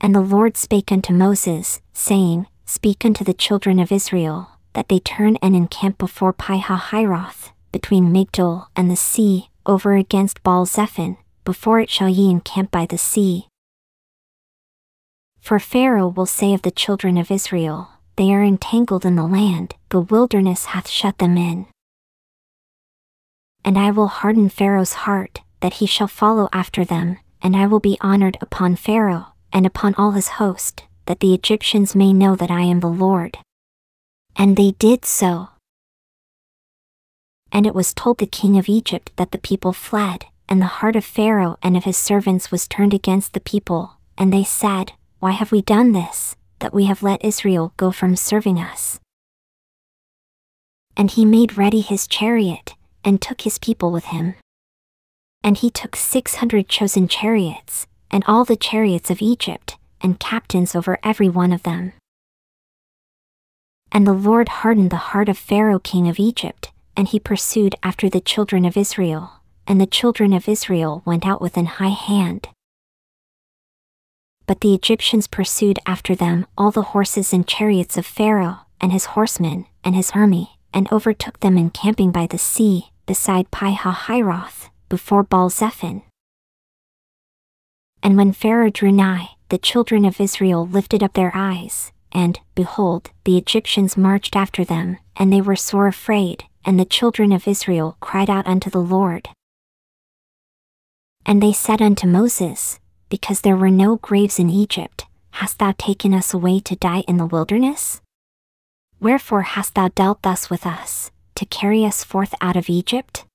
And the Lord spake unto Moses, saying, Speak unto the children of Israel, that they turn and encamp before Pi-hahiroth, between Migdol and the sea, over against Baal-zephon, before it shall ye encamp by the sea. For Pharaoh will say of the children of Israel, They are entangled in the land, the wilderness hath shut them in. And I will harden Pharaoh's heart, that he shall follow after them, and I will be honored upon Pharaoh, and upon all his host, that the Egyptians may know that I am the Lord. And they did so. And it was told the king of Egypt that the people fled, and the heart of Pharaoh and of his servants was turned against the people, and they said, Why have we done this, that we have let Israel go from serving us? And he made ready his chariot, and took his people with him. And he took 600 chosen chariots, and all the chariots of Egypt, and captains over every one of them. And the Lord hardened the heart of Pharaoh king of Egypt, and he pursued after the children of Israel, and the children of Israel went out with an high hand. But the Egyptians pursued after them all the horses and chariots of Pharaoh, and his horsemen, and his army, and overtook them encamping by the sea, beside Pi-hahiroth, before Baal-zephon. And when Pharaoh drew nigh, the children of Israel lifted up their eyes, and, behold, the Egyptians marched after them, and they were sore afraid, and the children of Israel cried out unto the Lord. And they said unto Moses, Because there were no graves in Egypt, hast thou taken us away to die in the wilderness? Wherefore hast thou dealt thus with us, to carry us forth out of Egypt?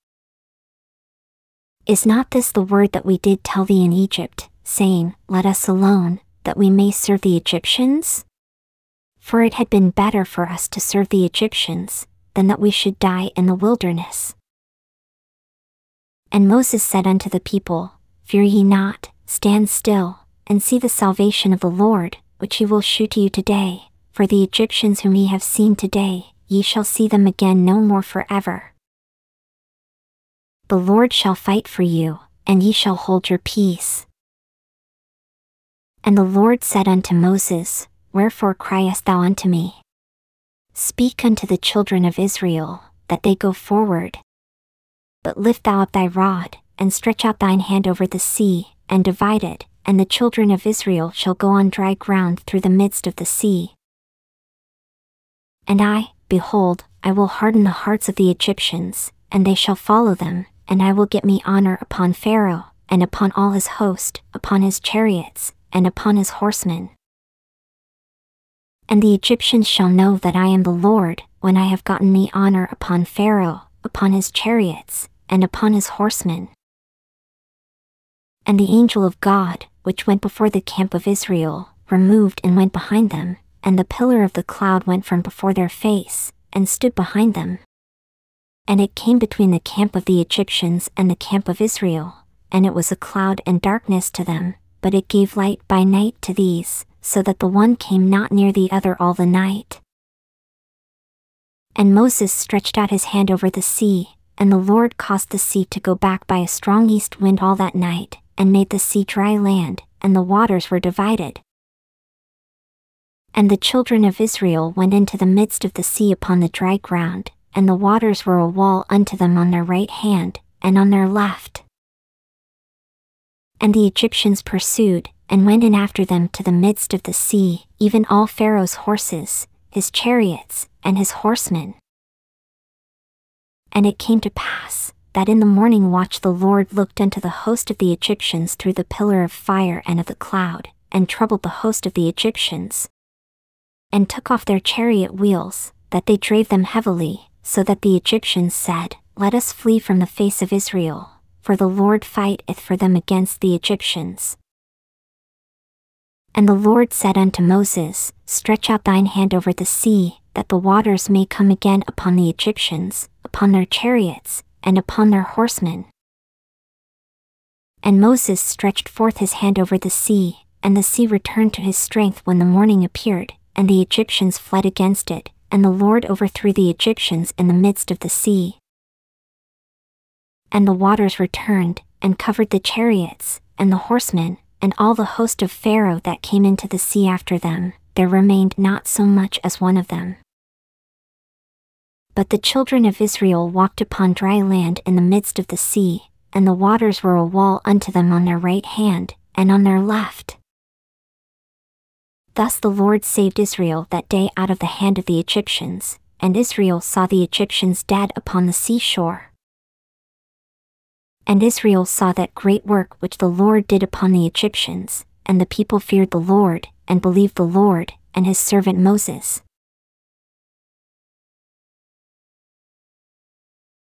Is not this the word that we did tell thee in Egypt, saying, Let us alone, that we may serve the Egyptians? For it had been better for us to serve the Egyptians, than that we should die in the wilderness. And Moses said unto the people, Fear ye not, stand still, and see the salvation of the Lord, which he will shew to you today, for the Egyptians whom ye have seen today, ye shall see them again no more forever. The Lord shall fight for you, and ye shall hold your peace. And the Lord said unto Moses, Wherefore criest thou unto me? Speak unto the children of Israel, that they go forward. But lift thou up thy rod, and stretch out thine hand over the sea, and divide it, and the children of Israel shall go on dry ground through the midst of the sea. And I, behold, I will harden the hearts of the Egyptians, and they shall follow them, and I will get me honor upon Pharaoh, and upon all his host, upon his chariots, and upon his horsemen. And the Egyptians shall know that I am the Lord, when I have gotten me honor upon Pharaoh, upon his chariots, and upon his horsemen. And the angel of God, which went before the camp of Israel, removed and went behind them, and the pillar of the cloud went from before their face, and stood behind them. And it came between the camp of the Egyptians and the camp of Israel, and it was a cloud and darkness to them, but it gave light by night to these, so that the one came not near the other all the night. And Moses stretched out his hand over the sea, and the Lord caused the sea to go back by a strong east wind all that night, and made the sea dry land, and the waters were divided. And the children of Israel went into the midst of the sea upon the dry ground, and the waters were a wall unto them on their right hand, and on their left. And the Egyptians pursued, and went in after them to the midst of the sea, even all Pharaoh's horses, his chariots, and his horsemen. And it came to pass, that in the morning watch the Lord looked unto the host of the Egyptians through the pillar of fire and of the cloud, and troubled the host of the Egyptians, and took off their chariot wheels, that they drave them heavily, so that the Egyptians said, Let us flee from the face of Israel, for the Lord fighteth for them against the Egyptians. And the Lord said unto Moses, Stretch out thine hand over the sea, that the waters may come again upon the Egyptians, upon their chariots, and upon their horsemen. And Moses stretched forth his hand over the sea, and the sea returned to his strength when the morning appeared, and the Egyptians fled against it, and the Lord overthrew the Egyptians in the midst of the sea. And the waters returned, and covered the chariots, and the horsemen, and all the host of Pharaoh that came into the sea after them, there remained not so much as one of them. But the children of Israel walked upon dry land in the midst of the sea, and the waters were a wall unto them on their right hand, and on their left. Thus the Lord saved Israel that day out of the hand of the Egyptians, and Israel saw the Egyptians dead upon the seashore. And Israel saw that great work which the Lord did upon the Egyptians, and the people feared the Lord, and believed the Lord, and his servant Moses.